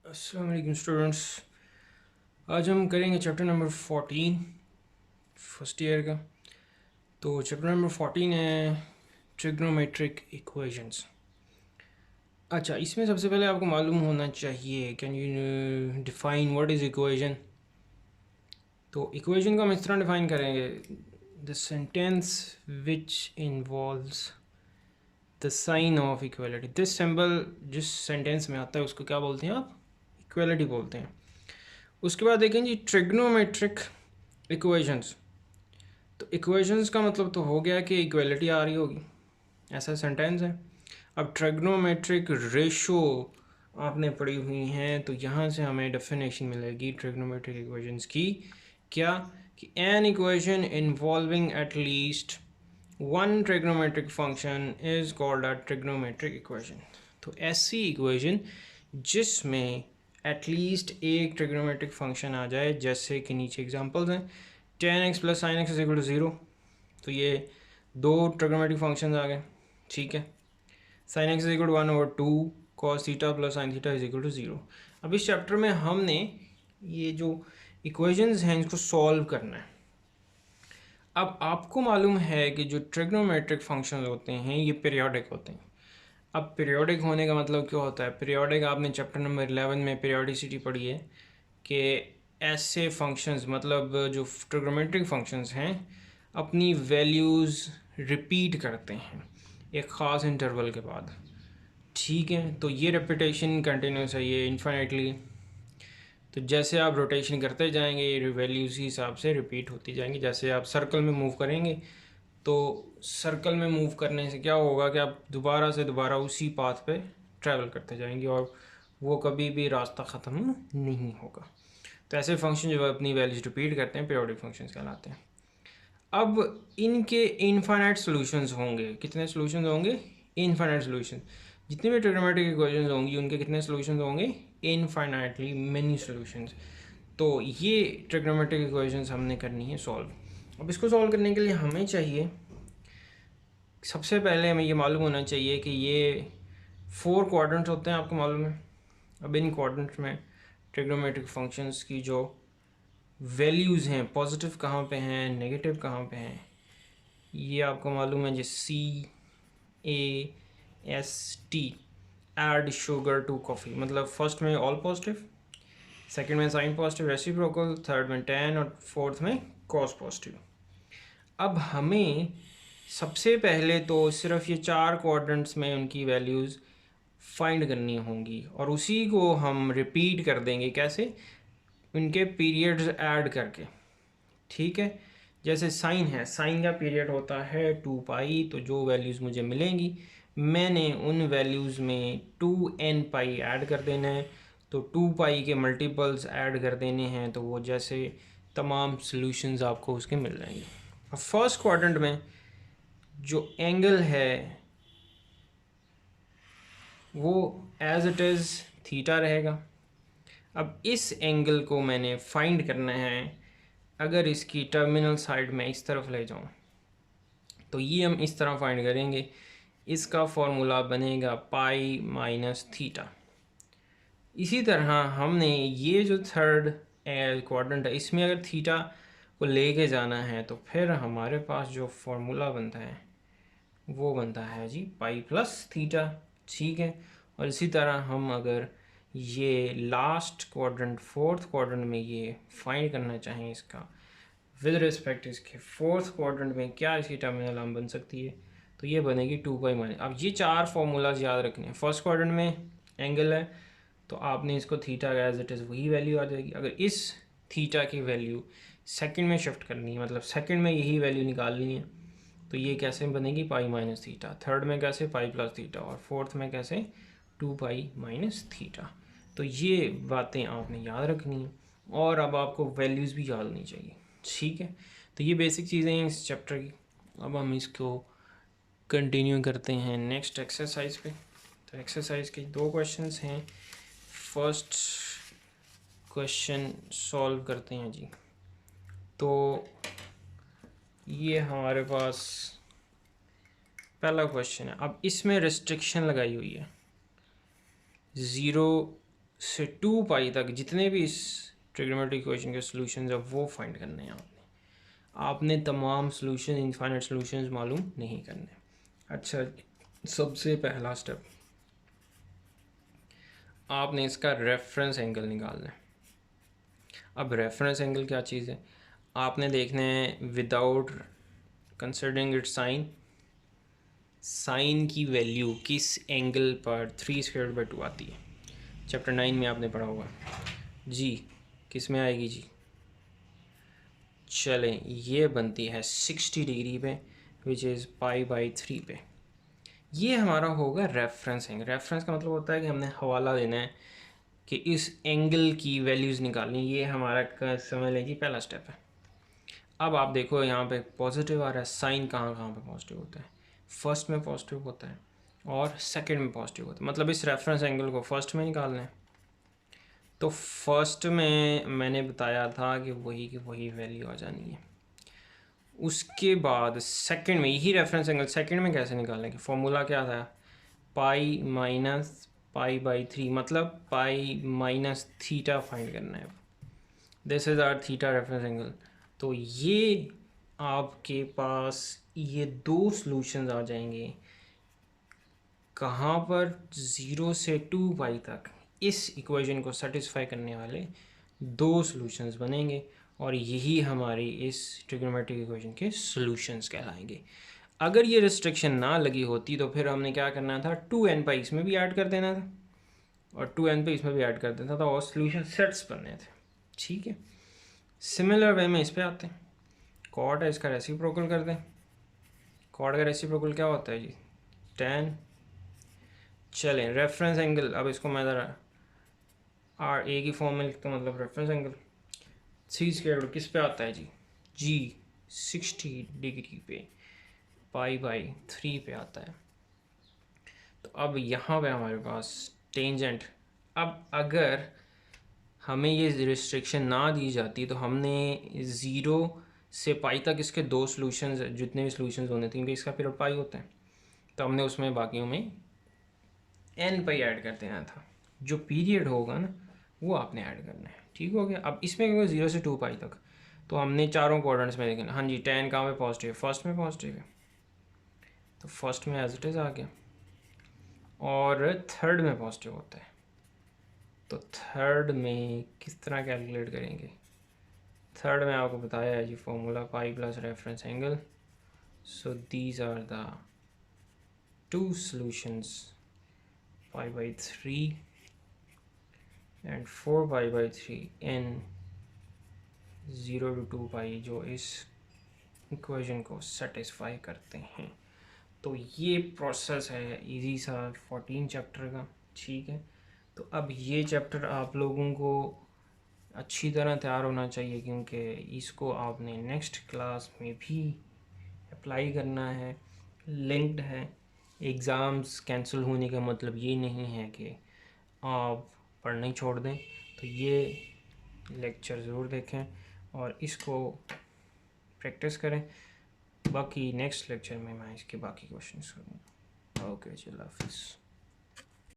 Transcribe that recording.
अस्सलाम वालेकुम स्टूडेंट्स। आज हम करेंगे चैप्टर नंबर 14 फर्स्ट ईयर का। तो चैप्टर नंबर 14 है ट्रिग्नोमेट्रिक इक्वेशंस। अच्छा, इसमें सबसे पहले आपको मालूम होना चाहिए, can you define what is equation. तो इक्वेशन को हम इस तरह डिफाइन करेंगे, the sentence which involves the sign of equality. This symbol जिस सेंटेंस में आता है उसको क्या बोलते हैं आप? इक्वलिटी बोलते हैं। उसके बाद देखें जी ट्रिग्नोमेट्रिक इक्वेशंस। तो इक्वेशंस का मतलब तो हो गया कि इक्वलिटी आ रही होगी, ऐसा सेंटेंस है। अब ट्रिग्नोमेट्रिक रेशो आपने पढ़ी हुई हैं, तो यहाँ से हमें डेफिनेशन मिलेगी ट्रिग्नोमेट्रिक इक्वेशंस की। क्या कि an equation involving at least one trigonometric function is called a trigonometric equation. तो ऐसी इक्वेशन जिसमें एटलीस्ट एक ट्रिग्नोमेट्रिक फंक्शन आ जाए, जैसे कि नीचे एग्जांपल्स हैं। Tan x plus sine x is equal to zero, तो ये दो ट्रिग्नोमेट्रिक फंक्शन आ गए, ठीक है। Sine x is equal to 1/2 cos theta plus sine theta is equal to zero. अब इस चैप्टर में हमने ये जो इक्वेशंस हैं इसको सॉल्व करना है। अब आपको मालूम है कि जो ट्रिग्नोमेट्रिक फंक्शंस होते हैं ये पीरियोडिक होते हैं। अब पीरियोडिक होने का मतलब क्या होता है? पीरियोडिक आपने चैप्टर नंबर 11 में पीरियोडिसिटी पढ़ी है कि ऐसे फंक्शंस, मतलब जो ट्रिग्नोमेट्रिक फंक्शंस हैं, अपनी वैल्यूज़ रिपीट करते हैं एक ख़ास इंटरवल के बाद, ठीक है। तो ये रेपिटेशन कंटिन्यूस है, ये इन्फिनिटली। तो जैसे आप रोटेशन करते जाएंगे ये वैल्यू उसी हिसाब से रिपीट होती जाएंगी। जैसे आप सर्कल में मूव करेंगे तो सर्कल में मूव करने से क्या होगा कि आप दोबारा से दोबारा उसी पाथ पे ट्रैवल करते जाएंगे और वो कभी भी रास्ता ख़त्म नहीं होगा। तो ऐसे फंक्शन जो अपनी वैल्यूज रिपीट करते हैं पीरियोडिक फंक्शंस कहलाते हैं। अब इनके इनफाइनाइट सॉल्यूशंस होंगे। कितने सॉल्यूशंस होंगे? Infinite solution. जितने भी ट्रिग्नोमेट्रिक इक्वेशंस होंगी उनके कितने सॉल्यूशंस होंगे? Infinitely many solutions. तो ये ट्रिग्नोमेट्रिक इक्वेशंस हमने करनी है सॉल्व। अब इसको सॉल्व करने के लिए हमें चाहिए, सबसे पहले हमें ये मालूम होना चाहिए कि ये 4 क्वाड्रेंट्स होते हैं, आपको मालूम है। अब इन क्वाड्रेंट्स में ट्रिग्नोमेट्रिक फंक्शंस की जो वैल्यूज़ हैं, पॉजिटिव कहाँ पे हैं, नेगेटिव कहाँ पे हैं, ये आपको मालूम है। जैसे CAST, add sugar to coffee, मतलब फर्स्ट में ऑल पॉजिटिव, सेकंड में साइन पॉजिटिव रेसिप्रोकल, थर्ड में टेन और फोर्थ में कॉस पॉजिटिव। अब हमें सबसे पहले तो सिर्फ ये 4 क्वाड्रेंट्स में उनकी वैल्यूज़ फाइंड करनी होंगी और उसी को हम रिपीट कर देंगे। कैसे? उनके पीरियड्स ऐड करके, ठीक है। जैसे साइन है, साइन का पीरियड होता है 2 पाई, तो जो वैल्यूज़ मुझे मिलेंगी मैंने उन वैल्यूज़ में 2n पाई ऐड कर देना है। तो 2 पाई के मल्टीपल्स ऐड कर देने हैं, तो वो जैसे तमाम सॉल्यूशंस आपको उसके मिल जाएंगे। अब फर्स्ट क्वाड्रेंट में जो एंगल है वो एज इट इज़ थीटा रहेगा। अब इस एंगल को मैंने फाइंड करना है। अगर इसकी टर्मिनल साइड में इस तरफ ले जाऊं तो ये हम इस तरह फाइंड करेंगे। इसका फॉर्मूला बनेगा पाई माइनस थीटा। इसी तरह हमने ये जो थर्ड क्वाड्रेंट है इसमें अगर थीटा को लेके जाना है तो फिर हमारे पास जो फॉर्मूला बनता है वो बनता है जी पाई प्लस थीटा, ठीक है। और इसी तरह हम अगर ये लास्ट क्वाड्रेंट फोर्थ क्वाड्रेंट में ये फाइंड करना चाहें इसका विद रिस्पेक्ट इसके फोर्थ क्वाड्रेंट में क्या इसकी टर्मिनल आर्म बन सकती है, तो ये बनेगी 2 पाई माइनस। अब ये 4 फार्मूलाज याद रखने हैं। फर्स्ट क्वाड्रेंट में एंगल है तो आपने इसको थीटा का एज इट इज़ वही वैल्यू आ जाएगी। अगर इस थीटा की वैल्यू सेकंड में शिफ्ट करनी है, मतलब सेकंड में यही वैल्यू निकालनी है, तो ये कैसे बनेगी? Pi minus theta. थर्ड में कैसे? Pi plus theta. और फोर्थ में कैसे? 2 पाई माइनस थीटा। तो ये बातें आपने याद रखनी है और अब आपको वैल्यूज़ भी याद होनी चाहिए, ठीक है। तो ये बेसिक चीज़ें हैं इस चैप्टर की। अब हम इसको कंटिन्यू करते हैं नेक्स्ट एक्सरसाइज पे। तो एक्सरसाइज के 2 क्वेश्चंस हैं। फर्स्ट क्वेश्चन सॉल्व करते हैं जी। तो ये हमारे पास पहला क्वेश्चन है। अब इसमें रिस्ट्रिक्शन लगाई हुई है 0 से 2 पाई तक जितने भी इस ट्रिग्नोमेट्रिक इक्वेशन के सॉल्यूशंस है वो फाइंड करने हैं आपने तमाम सॉल्यूशन इनफाइनाइट सॉल्यूशंस मालूम नहीं करने। अच्छा, सबसे पहला स्टेप आपने इसका रेफरेंस एंगल निकालना है। अब रेफरेंस एंगल क्या चीज़ है आपने देखना है विदाउट कंसिडरिंग इट साइन की वैल्यू किस एंगल पर 3/2 आती है। चैप्टर 9 में आपने पढ़ा होगा जी, किस में आएगी जी? चलें, ये बनती है 60 डिग्री पे विच इज़ π/3 पे। ये हमारा होगा रेफरेंस एंगल। रेफरेंस का मतलब होता है कि हमने हवाला देना है कि इस एंगल की वैल्यूज़ निकालनी। ये हमारा समझ लें जी पहला स्टेप है। अब आप देखो यहाँ पे पॉजिटिव आ रहा है, साइन कहाँ कहाँ पे पॉजिटिव होता है? फर्स्ट में पॉजिटिव होता है और सेकंड में पॉजिटिव होता है। मतलब इस रेफरेंस एंगल को फर्स्ट में निकालना है। तो फर्स्ट में मैंने बताया था कि वही की वही वैल्यू आ जानी है। उसके बाद सेकंड में यही रेफरेंस एंगल सेकंड में कैसे निकालने की फॉर्मूला क्या था? पाई माइनस π/3 मतलब पाई माइनस थीटा फाइंड करना है। This is our theta reference angle. तो ये आपके पास ये दो सॉल्यूशंस आ जाएंगे कहाँ पर? 0 से 2 पाई तक इस इक्वेशन को सेटिस्फाई करने वाले दो सॉल्यूशंस बनेंगे और यही हमारी इस ट्रिग्नोमेट्रिक इक्वेशन के सॉल्यूशंस कहलाएंगे। अगर ये रिस्ट्रिक्शन ना लगी होती तो फिर हमने क्या करना था? 2n पाई इसमें भी ऐड कर देना था और 2n पे इसमें भी ऐड कर देना था और सॉल्यूशन सेट्स बनने थे। ठीक है, सिमिलर वे में इस पे आते हैं। कॉट है, इसका रेसिप्रोकल कर दें। कॉट का रेसिप्रोकल क्या होता है जी? tan। चलें, रेफरेंस एंगल, अब इसको मैं ज़रा आर ए की फॉर्म में लिखता हूँ, मतलब रेफरेंस एंगल 3² किस पे आता है जी? जी 60 डिग्री पे π/3 पे आता है। तो अब यहाँ पे हमारे पास टेंजेंट। अब अगर हमें ये रिस्ट्रिक्शन ना दी जाती तो हमने 0 से पाई तक इसके दो सॉल्यूशंस, जितने भी सॉल्यूशंस होने थे क्योंकि इसका पीरियड पाई होता है, तो हमने उसमें बाकियों में n पाई ऐड कर देना था। जो पीरियड होगा ना वो आपने ऐड करना है। ठीक हो गया। अब इसमें क्योंकि 0 से 2 पाई तक तो हमने चारों क्वाड्रेंट्स में देखना। हाँ जी, tan कहाँ पे पॉजिटिव है? फर्स्ट में पॉजिटिव है तो फर्स्ट में एज इट इज़ आ गया और थर्ड में पॉजिटिव होता है तो थर्ड में किस तरह कैलकुलेट करेंगे? थर्ड में आपको बताया है जी formula pi plus reference angle. So these are the two solutions π/3 and 4π/3 in 0 to 2 pi जो इस इक्वेशन को सेटिस्फाई करते हैं। तो ये प्रोसेस है इजी सा 14 चैप्टर का। ठीक है, तो अब ये चैप्टर आप लोगों को अच्छी तरह तैयार होना चाहिए क्योंकि इसको आपने नेक्स्ट क्लास में भी अप्लाई करना है, लिंक्ड है। एग्ज़ाम्स कैंसिल होने का मतलब ये नहीं है कि आप पढ़ना ही छोड़ दें। तो ये लेक्चर ज़रूर देखें और इसको प्रैक्टिस करें। बाकी नेक्स्ट लेक्चर में मैं इसके बाकी क्वेश्चंस करूँगा। ओके, चलो हाफिज़।